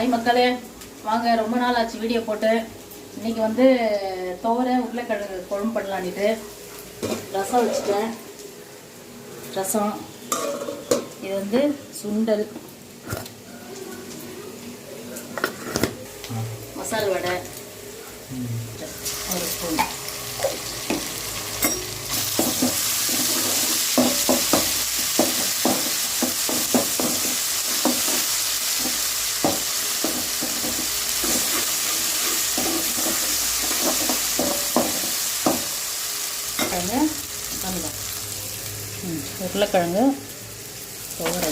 Hi மக்களே, வாங்க. ரொம்ப நாள் ஆச்சு வீடியோ போட்டு. இன்றைக்கி வந்து துவரை உருளைக்கிழங்கு குழம்பு பண்ணலான்ட்டு ரசம் வச்சுட்டேன். ரசம் இது வந்து சுண்டல், மசால் வடை ஒரு ஸ்பூன், உருளைக்கிழங்கு துவரை,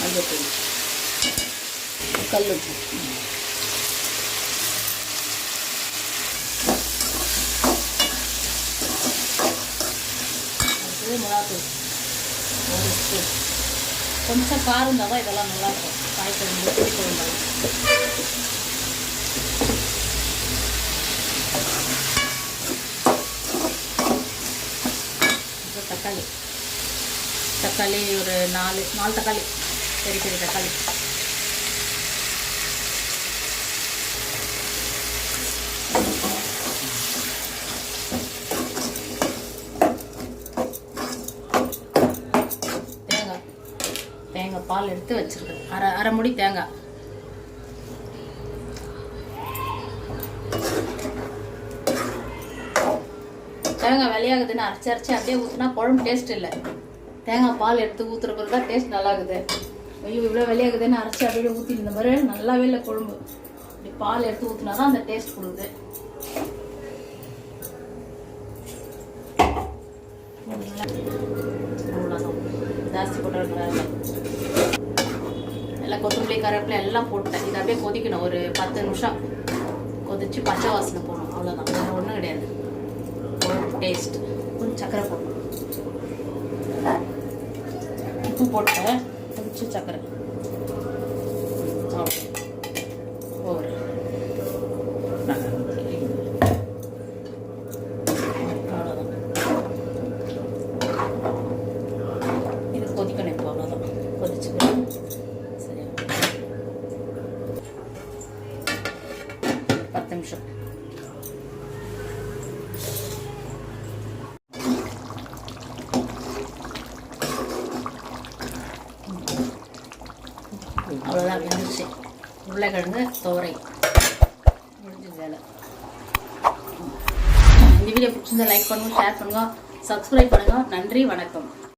மஞ்சள், கல் உப்பு, அடுத்தது மிளகாத்தூள் ஒரு ஸ்பூன். கொஞ்சம் காரம் இருந்தால் தான் இதெல்லாம் நல்லாயிருக்கும். காய்கறி புளி குழம்பு. அப்புறம் தக்காளி ஒரு நாலு தக்காளி, பெரிய பெரிய தக்காளி. தேங்காய் பால் எடுத்து வச்சிருக்கேன். அரை முடி தேங்காய். தேங்காய் வெளியாகுதுன்னு அரைச்சி அப்படியே ஊற்றினா குழம்பு டேஸ்ட் இல்லை. தேங்காய் பால் எடுத்து ஊற்றுற பிறகு தான் டேஸ்ட் நல்லா இருக்குது. ஐயோ இவ்வளோ வெளியாகுதுன்னு அரைச்சி அப்படியே ஊற்றி இந்த மாதிரி நல்லாவே இல்லை குழம்பு. இப்படி பால் எடுத்து ஊற்றினா தான் அந்த டேஸ்ட் கொடுக்குது. ஜாஸ்தி போட்டு எல்லாம் கொத்தமல்லி கருவேப்பிலை எல்லாம் போட்டேன். இதை அப்படியே கொதிக்கணும். ஒரு 10 நிமிஷம் கொதிச்சு பச்சை வாசனை போகணும். அவ்வளோதான், வேறு ஒன்றும் கிடையாது. டேஸ்ட் கொஞ்சம் சர்க்கரை போடணும். உப்பு போட்டேன், கொஞ்சம் சர்க்கரை ஒரு கொதிக்கணும். இப்போ அவ்வளோதான், கொதிச்சுக்கணும். சரியா 10 நிமிஷம். அவ்வளோதான், வெந்துருச்சு. உருளைக்கிழங்கு துவரை முடிஞ்ச வேலை. இந்த வீடியோ பிடிச்சிருந்தா லைக் பண்ணுங்க, ஷேர் பண்ணுங்க, சப்ஸ்கிரைப் பண்ணுங்க. நன்றி, வணக்கம்.